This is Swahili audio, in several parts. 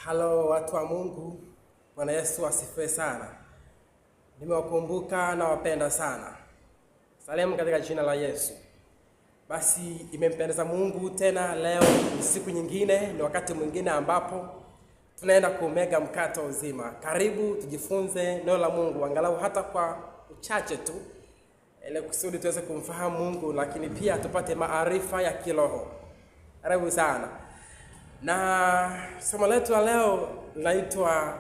Halo watu wa Mungu, Bwana Yesu asifiwe sana. Nimewakumbuka na wapenda sana. Salamu katika jina la Yesu. Basi imempendeza Mungu tena leo ni siku nyingine, ni wakati mwingine ambapo tunaenda kumega mkate uzima. Karibu tujifunze neno la Mungu angalau hata kwa uchache tu, ili kusudi tuweze kumfahamu Mungu, lakini pia tupate maarifa ya kiroho. Karibu sana. Na somo letu la leo linaitwa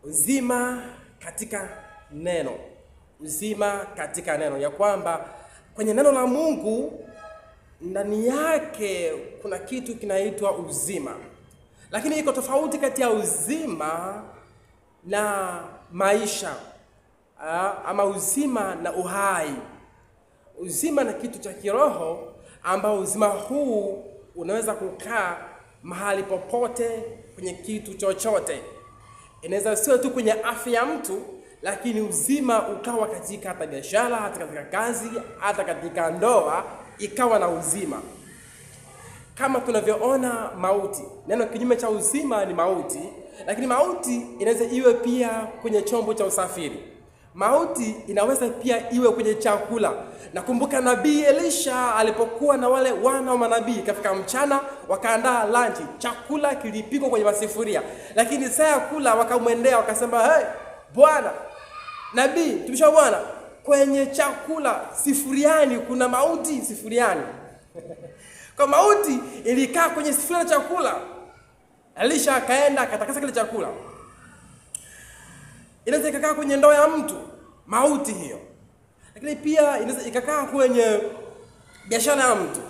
uzima katika neno. Uzima katika neno, ya kwamba kwenye neno la Mungu ndani yake kuna kitu kinaitwa uzima. Lakini iko tofauti kati ya uzima na maisha, ama uzima na uhai. Uzima na kitu cha kiroho, ambao uzima huu unaweza kukaa mahali popote, kwenye kitu chochote. Inaweza sio tu kwenye afya ya mtu, lakini uzima ukawa katika hata biashara, hata katika kazi, hata katika ndoa ikawa na uzima. Kama tunavyoona mauti, neno kinyume cha uzima ni mauti, lakini mauti inaweza iwe pia kwenye chombo cha usafiri. Mauti inaweza pia iwe kwenye chakula. Nakumbuka nabii Elisha alipokuwa na wale wana wa manabii, kafika mchana wakaandaa lunch, chakula kilipikwa kwenye masifuria, lakini saa ya kula wakamwendea wakasema, "Hey, Bwana nabii, tumisha Bwana, kwenye chakula sifuriani kuna mauti sifuriani." Kwa mauti ilikaa kwenye sifuria ya chakula. Elisha akaenda akatakasa kile chakula. Inaweza ikakaa kwenye ndoo ya mtu, mauti hiyo. Lakini pia inaweza ikakaa kwenye biashara ya mtu.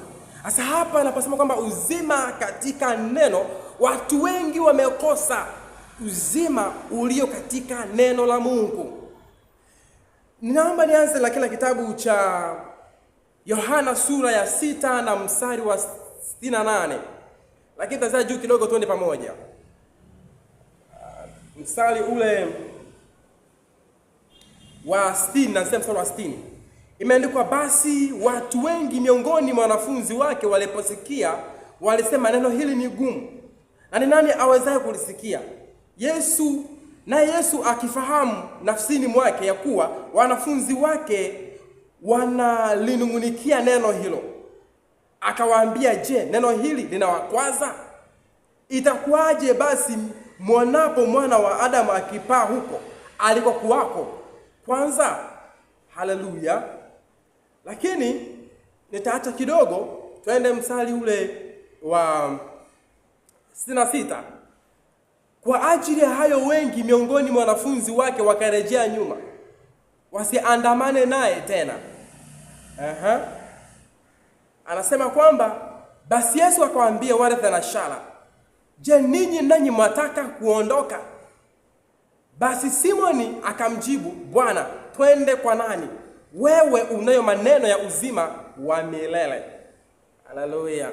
Sasa hapa naposema kwamba uzima katika neno, watu wengi wamekosa uzima ulio katika neno la Mungu. Ninaomba nianze na kile kitabu cha Yohana sura ya 6 na mstari wa 68. Lakini tazama juu kidogo tuende pamoja. Mstari ule wa 60, na mstari wa 60. Imeandikwa, basi watu wengi miongoni mwa wanafunzi wake waliposikia walisema, neno hili ni gumu, na ni nani awezaye kulisikia? Yesu akifahamu nafsini mwake ya kuwa wanafunzi wake wanalinungunikia neno hilo, akawaambia, je, neno hili linawakwaza? Itakuwaje basi mwonapo mwana wa Adamu akipaa huko alikokuwako kwanza? Haleluya. Lakini nitaacha kidogo twende mstari ule wa 66. Kwa ajili ya hayo wengi miongoni mwa wanafunzi wake wakarejea nyuma, wasiandamane naye tena. Anasema kwamba basi Yesu akawaambia wale thenashara, je, ninyi nanyi mwataka kuondoka? Basi Simoni akamjibu, Bwana, twende kwa nani? Wewe unayo maneno ya uzima wa milele. Haleluya.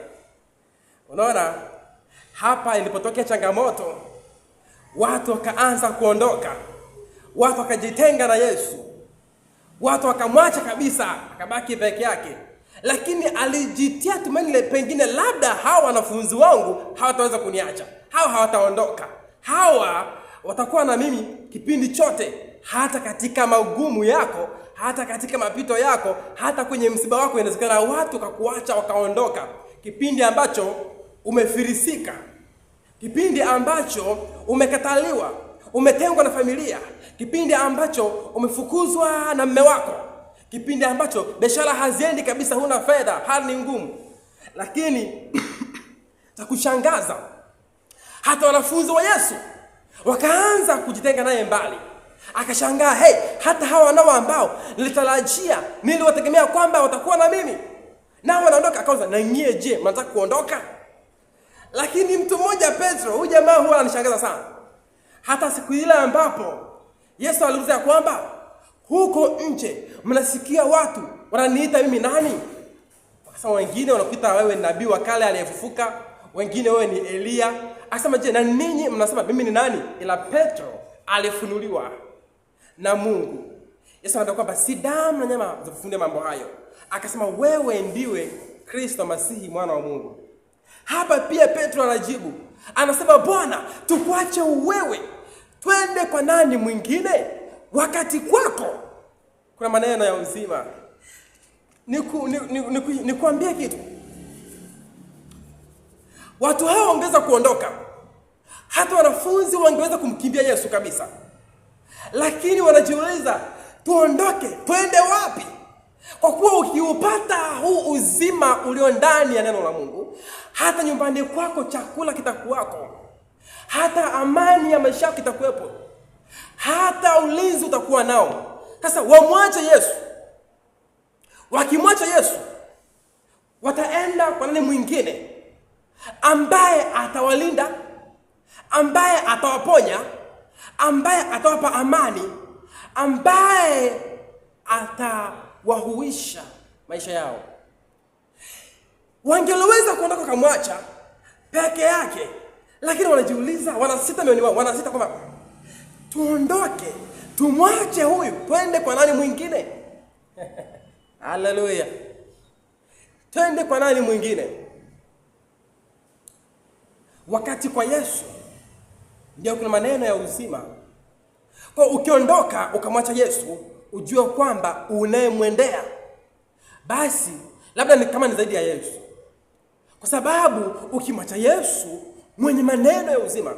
Unaona hapa ilipotokea changamoto, watu wakaanza kuondoka, watu wakajitenga na Yesu, watu wakamwacha kabisa, akabaki peke yake. Lakini alijitia tumaini pengine, labda hawa wanafunzi wangu hawataweza kuniacha, hawa hawataondoka, hawa watakuwa na mimi kipindi chote, hata katika magumu yako, hata katika mapito yako, hata kwenye msiba wako. Inawezekana watu kakuacha wakaondoka, kipindi ambacho umefirisika, kipindi ambacho umekataliwa, umetengwa na familia, kipindi ambacho umefukuzwa na mume wako, kipindi ambacho biashara haziendi kabisa, huna fedha, hali ni ngumu. Lakini cha kushangaza, hata wanafunzi wa Yesu wakaanza kujitenga naye mbali. Akashangaa, hata hawa nao ambao niliwategemea kwamba watakuwa na mimi, nao wanaondoka. Akaanza, na nyie je, mnataka kuondoka? Lakini mtu mmoja, Petro, huyu jamaa huwa ananishangaza sana. Hata siku ile ambapo Yesu aliuliza kwamba huko nje mnasikia watu wananiita mimi nani? Akasema, wengine wanakuita wewe ni nabii wa kale aliyefufuka, wengine wewe ni Elia. Akasema, je, na ninyi mnasema mimi ni nani? Ila Petro alifunuliwa na Mungu. Yesu anataka kwamba si damu na nyama zifufunde mambo hayo. Akasema, wewe ndiwe Kristo Masihi, mwana wa Mungu. Hapa pia Petro anajibu, anasema, Bwana, tukuache wewe, twende kwa nani mwingine? Wakati kwako kuna maneno ya uzima. Nikuambie kitu, watu hao wangeweza kuondoka, hata wanafunzi wangeweza kumkimbia Yesu kabisa, lakini wanajiuliza, tuondoke twende wapi? Kwa kuwa ukiupata huu uzima ulio ndani ya neno la Mungu, hata nyumbani kwako chakula kitakuwako, hata amani ya maisha yako itakuwepo, hata ulinzi utakuwa nao. Sasa wamwache Yesu. Wakimwacha Yesu, wataenda kwa nani mwingine ambaye atawalinda, ambaye atawaponya, ambaye atawapa amani, ambaye atawahuisha maisha yao? Wangeweza kuondoka kumwacha peke yake, lakini wanajiuliza, wanasita mioyoni mwao, wanasita kwamba tuondoke, tumwache huyu, twende kwa nani mwingine? Haleluya. Twende kwa nani mwingine? Wakati kwa Yesu ndio kuna maneno ya uzima. Kwa ukiondoka ukamwacha Yesu, ujue kwamba unayemwendea basi labda ni kama ni zaidi ya Yesu. Kwa sababu ukimwacha Yesu mwenye maneno ya uzima,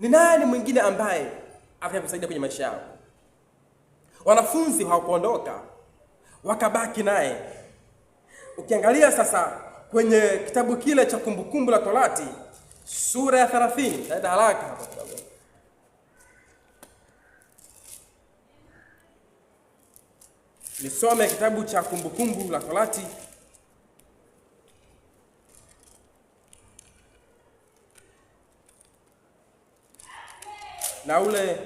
ni nani mwingine ambaye atakusaidia kwenye maisha yako? Wanafunzi hawakuondoka, wakabaki naye. Ukiangalia sasa kwenye kitabu kile cha Kumbukumbu la Torati sura ya 30, taenda haraka hapa kidogo. Nisome kitabu cha Kumbukumbu la Torati na ule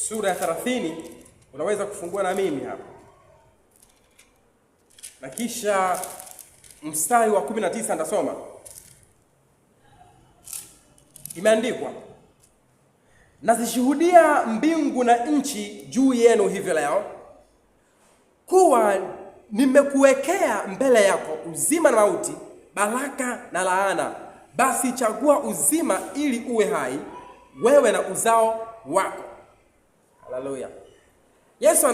sura ya 30, unaweza kufungua na mimi hapa. Na kisha mstari wa 19 ndasoma. Imeandikwa, nazishuhudia mbingu na nchi juu yenu hivyo leo, kuwa nimekuwekea mbele yako uzima na mauti, baraka na laana. Basi chagua uzima ili uwe hai, wewe na uzao wako. Haleluya. Yesu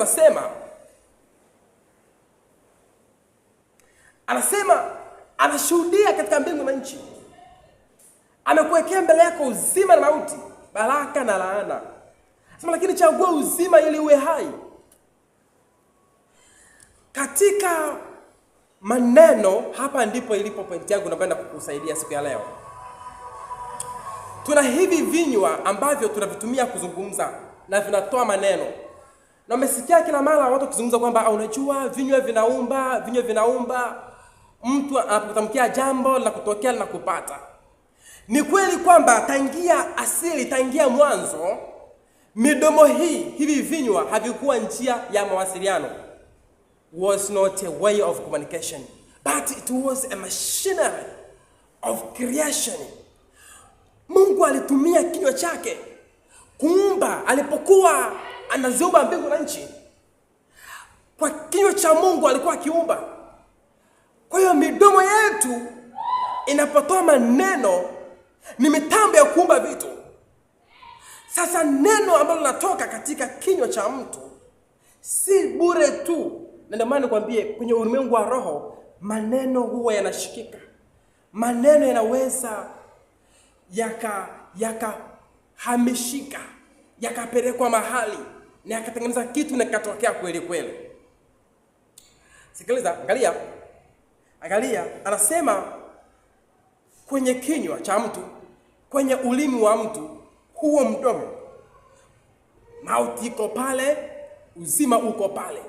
anashuhudia katika mbingu na nchi, amekuwekea mbele yako uzima na mauti, baraka na laana. Anasema, lakini chagua uzima ili uwe hai. Katika maneno hapa ndipo ilipo pointi yangu napenda kukusaidia siku ya leo. Tuna hivi vinywa ambavyo tunavitumia kuzungumza na vinatoa maneno. Na umesikia kila mara watu kuzungumza kwamba unajua vinywa vinaumba. Mtu anapotamkia jambo la kutokea na kupata. Ni kweli kwamba tangia mwanzo, midomo hivi vinywa havikuwa njia ya mawasiliano. Was not a way of communication, but it was a machinery of creation. Mungu alitumia kinywa chake kuumba. Alipokuwa anaziumba mbingu na nchi, kwa kinywa cha Mungu alikuwa akiumba. Kwa hiyo midomo yetu inapotoa maneno ni mitambo ya kuumba vitu. Sasa neno ambalo linatoka katika kinywa cha mtu si bure tu. Na ndio maana nikwambie, kwenye ulimwengu wa roho maneno huwa yanashikika. Maneno yanaweza yakahamishika, yakapelekwa mahali na yakatengeneza kitu na kikatokea kweli kweli. Sikiliza, angalia, anasema kwenye kinywa cha mtu, kwenye ulimi wa mtu, huo mdomo, mauti iko pale, uzima uko pale,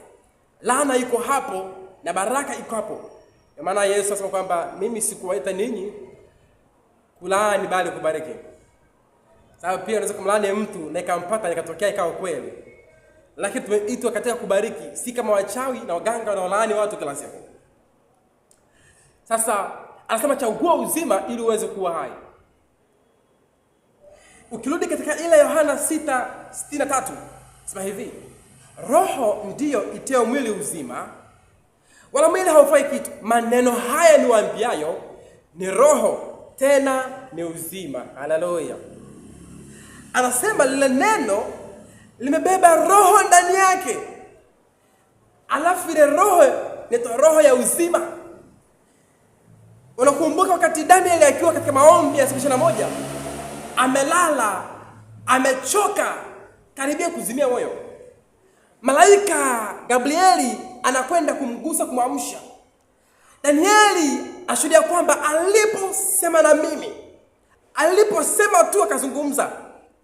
laana iko hapo na baraka iko hapo. Kwa maana Yesu anasema kwamba mimi sikuwaita ninyi kulaani bali kubariki. Sababu pia unaweza kumlaani mtu na ikampata ikatokea ikawa kweli. Lakini tumeitwa katika kubariki, si kama wachawi na waganga wanaolaani watu kila siku. Sasa anasema chagua uzima ili uweze kuwa hai. Ukirudi katika ile Yohana 6:63, sema hivi, roho ndiyo iteo mwili uzima, wala mwili haufai kitu. Maneno haya niwaambiayo ni roho, tena ni uzima. Haleluya. Anasema lile neno limebeba roho ndani yake. Alafu ile roho ni roho ya uzima. Unakumbuka wakati Danieli akiwa katika maombi ya siku 21, amelala, amechoka, karibia kuzimia moyo. Malaika Gabrieli anakwenda kumgusa, kumwamsha. Danieli ashuhudia kwamba aliposema na mimi, aliposema tu akazungumza,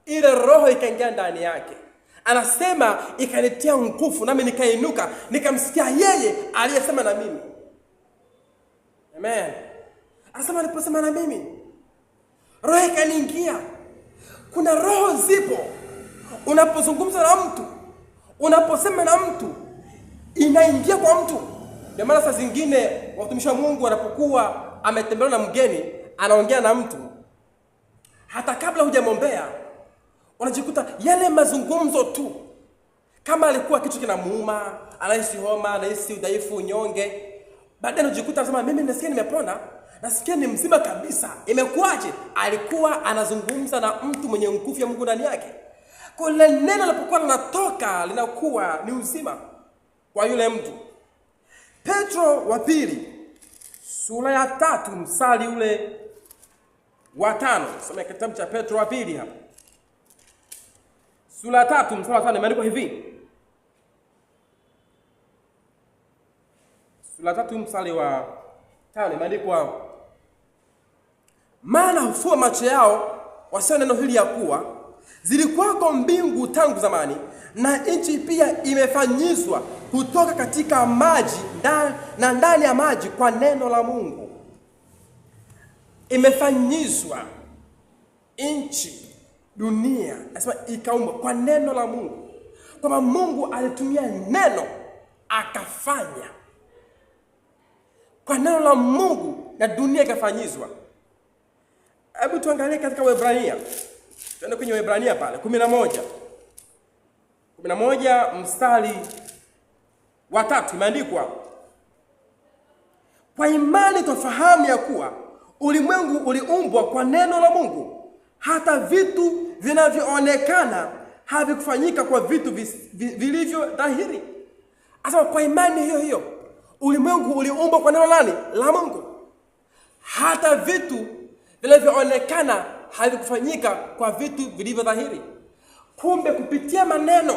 ile roho ikaingia ndani yake. Anasema ikanitia nguvu, nami nikainuka, nikamsikia yeye aliyesema na mimi. Amen. Anasema aliposema na mimi, roho ikaniingia. Kuna roho zipo. Unapozungumza na mtu, unaposema na mtu, inaingia kwa mtu. Ndio maana saa zingine watumishi wa Mungu wanapokuwa ametembelewa na mgeni, anaongea na mtu, hata kabla hujamwombea, unajikuta yale mazungumzo tu, kama alikuwa kitu kinamuuma, anahisi homa, anahisi udhaifu, unyonge, baadaye unajikuta anasema mimi nasikia nimepona, nasikia ni mzima kabisa. Imekuaje? Alikuwa anazungumza na mtu mwenye nguvu ya Mungu ndani yake. Kwa ile neno linapokuwa linatoka, linakuwa ni uzima kwa yule mtu. Petro wa pili sura ya 3 mstari ule wa 5. Soma kitabu cha Petro wa pili hapa. Sura ya 3 mstari wa 5 imeandikwa hivi. Sura ya 3 mstari wa 5 imeandikwa, maana hufua macho yao wasio neno hili ya kuwa zilikuwako mbingu tangu zamani, na nchi pia imefanyizwa kutoka katika maji na ndani ya maji kwa neno la Mungu. Imefanyizwa nchi, dunia, nasema ikaumbwa kwa neno la Mungu. Kama Mungu alitumia neno akafanya. Kwa neno la Mungu na dunia ikafanyizwa. Hebu tuangalie katika Waebrania. Tuende kwenye Waebrania pale 11 mstari wa 3 imeandikwa, kwa imani tufahamu ya kuwa ulimwengu uliumbwa kwa neno la Mungu, hata vitu vinavyoonekana havikufanyika kwa vitu vilivyo dhahiri. Asema kwa imani hiyo hiyo ulimwengu uliumbwa kwa neno nani? La Mungu. Hata vitu vinavyoonekana havikufanyika kwa vitu vilivyo dhahiri. Kumbe kupitia maneno,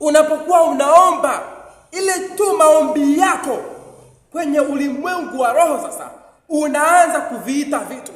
unapokuwa unaomba, ile tu maombi yako kwenye ulimwengu wa roho, sasa unaanza kuviita vitu,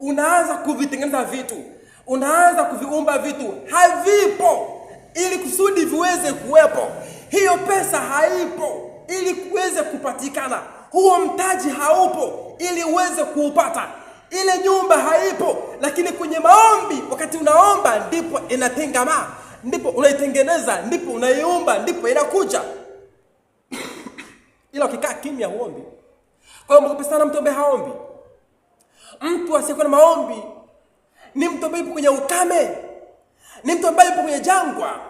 unaanza kuvitengeneza vitu, unaanza kuviumba vitu havipo ili kusudi viweze kuwepo. Hiyo pesa haipo ili kuweze kupatikana, huo mtaji haupo ili uweze kuupata, ile nyumba haipo, lakini kwenye maombi, wakati unaomba ndipo inatengama, ndipo unaitengeneza, ndipo unaiumba, ndipo inakuja. Ila ukikaa kimya huombi. Kwa hiyo mkupesa sana mtu ambaye haombi. Mtu asiyekuwa na maombi ni mtu ambaye yupo kwenye ukame, ni mtu ambaye yupo kwenye jangwa,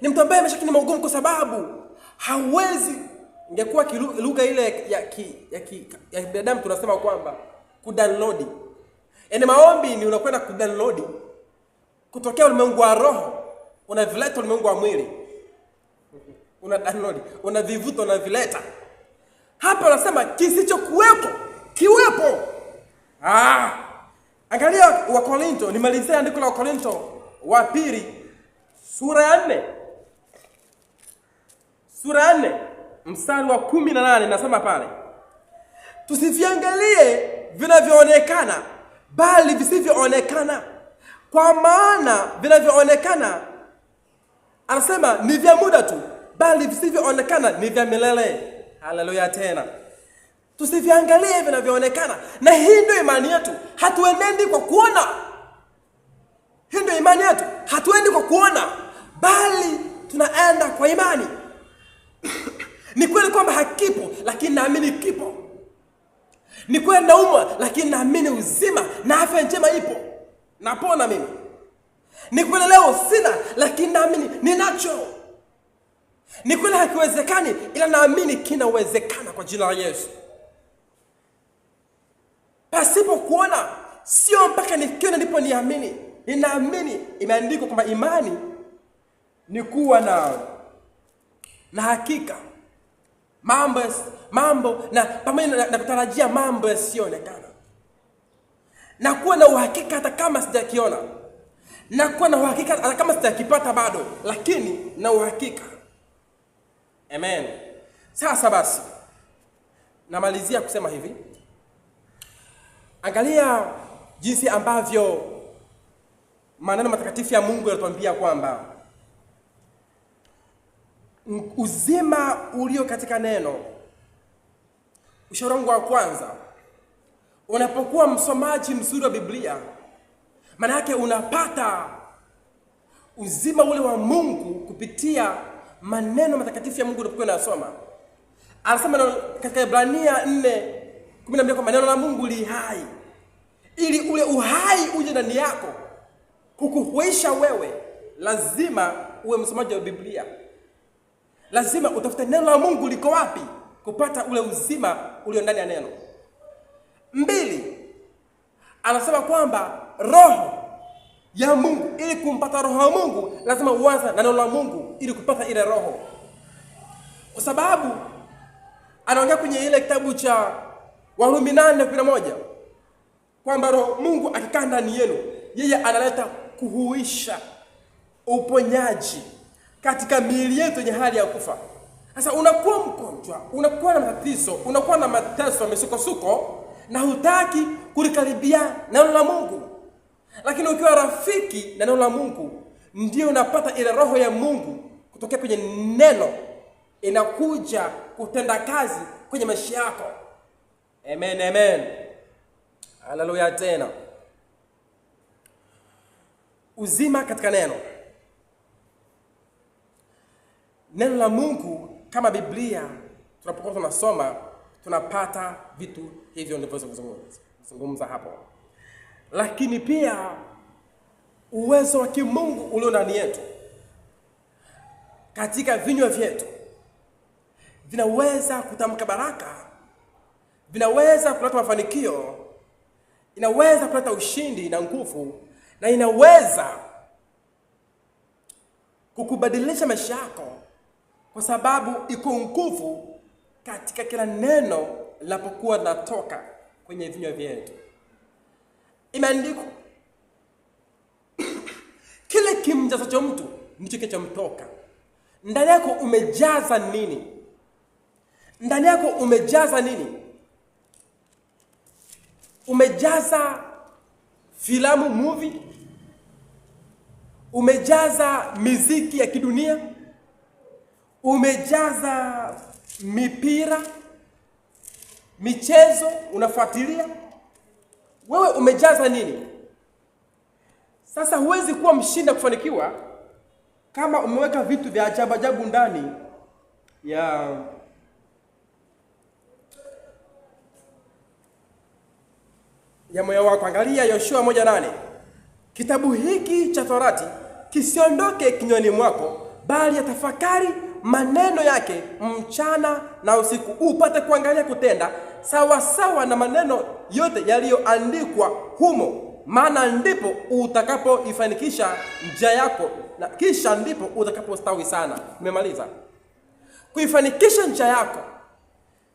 ni mtu ambaye ameshaki ni magumu, kwa sababu hawezi. Ingekuwa lugha ile ya binadamu tunasema kwamba kudownload. Yaani maombi ni unakwenda kudownload kutokea ulimwengu wa roho, unavileta ulimwengu wa mwili. Una download, unavivuta, unavileta. Hapa anasema kisichokuwepo kiwepo. Angalia Wakorintho, nimalizia andiko la Wakorintho wa pili sura ya 4. Sura ya 4 mstari wa 18 nasema pale, tusiviangalie vinavyoonekana bali visivyoonekana, kwa maana vinavyoonekana, anasema, ni vya muda tu, bali visivyoonekana ni vya milele. Haleluya tena. Tusiviangalie vinavyoonekana. Na hii ndio imani yetu. Hatuenendi kwa kuona. Hii ndio imani yetu. Hatuendi kwa kuona, bali tunaenda kwa imani. Ni kweli kwamba hakipo, lakini naamini kipo. Ni kweli naumwa, lakini naamini uzima na afya njema ipo. Napona mimi. Ni kweli leo sina, lakini naamini ninacho. Ni kweli hakiwezekani, ila naamini kinawezekana kwa jina la Yesu. pasipo kuona, sio mpaka nikiona ndipo niamini. Ninaamini, imeandikwa kwamba imani ni kuwa na hakika mambo na pamoja na kutarajia mambo yasiyoonekana, na kuwa na uhakika hata kama sijakiona, na kuwa na uhakika hata kama sijakipata bado, lakini na uhakika. Amen. Sasa basi, namalizia kusema hivi. Angalia jinsi ambavyo maneno matakatifu ya Mungu yanatuambia kwamba uzima ulio katika neno. Ushauri wangu wa kwanza, unapokuwa msomaji mzuri wa Biblia, maana yake unapata uzima ule wa Mungu kupitia maneno matakatifu ya Mungu unapokuwa unasoma. Anasema katika Ibrania 4:12 kwamba neno la Mungu li hai. Ili ule uhai uje ndani yako kukuhuisha wewe, lazima uwe msomaji wa Biblia. Lazima utafute neno la Mungu liko wapi kupata ule uzima ulio ndani ya neno. 2, anasema kwamba roho ya Mungu, ili kumpata roho ya Mungu lazima uanze na neno la Mungu ili kupata ile roho. Kwa sababu anaongea kwenye ile kitabu cha Warumi 8:11 kwamba roho Mungu akikaa ndani yenu, yeye analeta kuhuisha, uponyaji katika miili yetu yenye hali ya kufa. Sasa unakuwa mgonjwa, unakuwa na matatizo, unakuwa na mateso, misukosuko, na hutaki kulikaribia neno la Mungu. Lakini ukiwa rafiki na neno la Mungu, ndio unapata ile roho ya Mungu kutokea kwenye neno, inakuja kutenda kazi kwenye maisha yako. Amen, amen. Haleluya tena. Uzima katika neno. Neno la Mungu kama Biblia, tunapokuwa tunasoma tunapata vitu hivyo nilivyozungumza hapo. Lakini pia uwezo wa kimungu ulio ndani yetu, katika vinywa vyetu, vinaweza kutamka baraka, vinaweza kuleta mafanikio, inaweza kuleta ushindi na nguvu, na inaweza kukubadilisha maisha yako, kwa sababu iko nguvu katika kila neno linapokuwa linatoka kwenye vinywa vyetu. Imeandikwa kile kimjazacho mtu ndicho kinachomtoka. Ndani yako umejaza nini? Ndani yako umejaza nini? Umejaza filamu, movie? Umejaza miziki ya kidunia? Umejaza mipira, michezo unafuatilia? Wewe umejaza nini? Sasa huwezi kuwa mshinda kufanikiwa kama umeweka vitu vya ajabu ajabu ndani ya moyo wako. Angalia Yoshua 1:8. Kitabu hiki cha Torati kisiondoke kinywani mwako, bali yatafakari maneno yake mchana na usiku, upate kuangalia kutenda sawa sawa na maneno yote yaliyoandikwa humo, maana ndipo utakapoifanikisha njia yako, na kisha ndipo utakapostawi sana. Nimemaliza. Kuifanikisha njia yako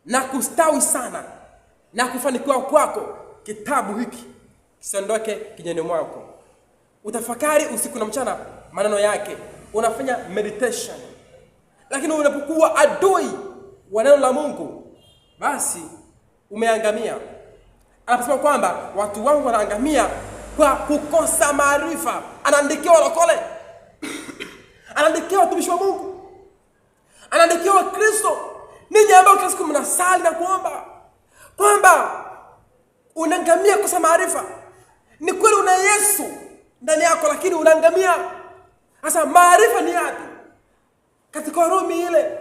na kustawi sana na kufanikiwa kwako, kitabu hiki kisiondoke kinywani mwako. Utafakari usiku na mchana maneno yake, unafanya meditation. Lakini unapokuwa adui wa neno la Mungu, basi umeangamia. Anasema kwamba watu wangu wanaangamia kwa kukosa maarifa. Anaandikia walokole, anaandikia watumishi wa Mungu, anaandikia wa Kristo, ninyi ambao kila siku mnasali na kuomba, kwamba unaangamia kukosa maarifa. Ni kweli una Yesu ndani yako, lakini unaangamia. Sasa maarifa ni yapi? Katika Warumi ile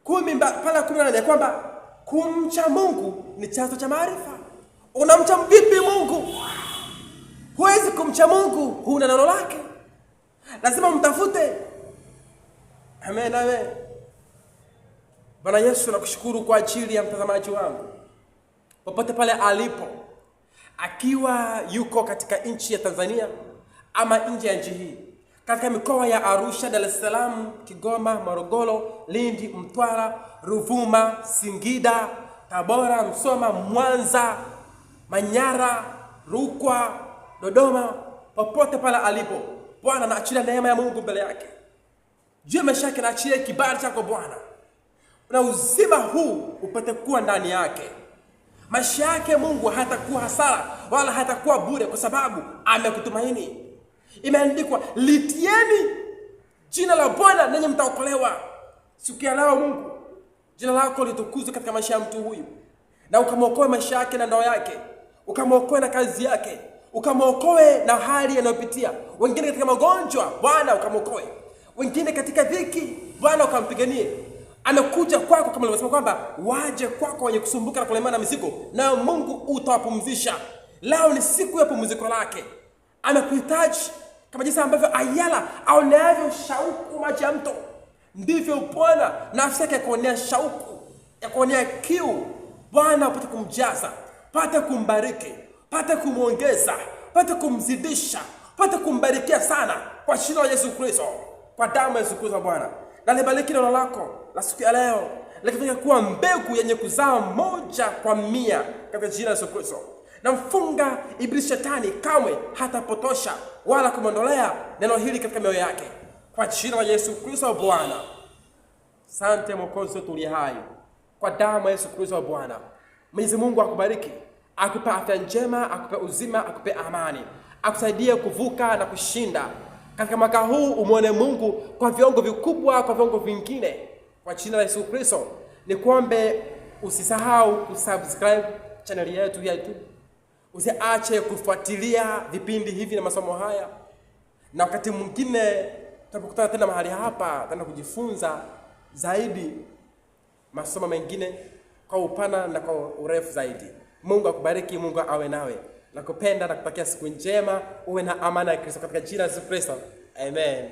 10:18 kwamba kumcha Mungu ni chanzo cha maarifa. Unamcha vipi Mungu? Huwezi kumcha Mungu huna neno lake. Lazima mtafute. Amen, amen. Bwana Yesu, nakushukuru kwa ajili ya mtazamaji wangu. popote pale alipo, akiwa yuko katika nchi ya Tanzania ama nje ya nchi hii, katika mikoa ya Arusha, Dar es Salaam, Kigoma, Morogoro, Lindi, Mtwara, Ruvuma, Singida, Tabora, Msoma, Mwanza, Manyara, Rukwa, Dodoma, popote pale alipo, Bwana naachilia neema ya Mungu mbele yake. Juu ya maisha yake naachilia kibali chako Bwana, na uzima huu upate kuwa ndani yake. Maisha yake Mungu hatakuwa hasara wala hatakuwa bure, kwa sababu amekutumaini. Imeandikwa, litieni jina la Bwana nanyi mtaokolewa. Siku ya leo Mungu, jina lako litukuzwe katika maisha ya mtu huyu, na ukamwokoe maisha yake na ndoa yake, ukamwokoe na kazi yake, ukamwokoe na hali anayopitia. Wengine katika magonjwa, Bwana ukamwokoe. Wengine katika dhiki, Bwana ukampiganie. Amekuja kwako kama ulivyosema kwamba waje kwako wenye kusumbuka na kulemewa na mizigo, na Mungu utawapumzisha. Leo ni siku ya pumziko lake. Amekuhitaji kama jinsi ambavyo ayala aoneavyo shauku maji ya mto, ndivyo Bwana nafsi yake kuonea shauku, ya kuonea kiu. Bwana upate kumjaza, pate kumbariki, pate kumwongeza, pate kumzidisha, pate kumbarikia sana kwa jina la Yesu Kristo, kwa damu ya Yesu Kristo Bwana. Na libariki neno lako la siku ya leo, likifanya kuwa mbegu yenye kuzaa 100 katika jina la Yesu Kristo. Na mfunga ibilisi shetani kamwe hatapotosha wala kumondolea neno hili katika mioyo yake, kwa jina la Yesu Kristo Bwana. Asante Mwokozi wetu uliye hai, kwa damu ya Yesu Kristo Bwana. Mwenyezi Mungu akubariki, akupe afya njema, akupe uzima, akupe amani, akusaidie kuvuka na kushinda katika mwaka huu. Umuone Mungu kwa viwango vikubwa, kwa viwango vingine, kwa jina la Yesu Kristo. Nikuombe usisahau kusubscribe channel yetu ya YouTube. Usiache kufuatilia vipindi hivi na masomo haya, na wakati mwingine tutapokutana tena mahali hapa, tutaenda kujifunza zaidi masomo mengine kwa upana na kwa urefu zaidi. Mungu akubariki, Mungu awe nawe. Nakupenda na kutakia siku njema, uwe na amani ya Kristo katika jina la Yesu Kristo. Amen.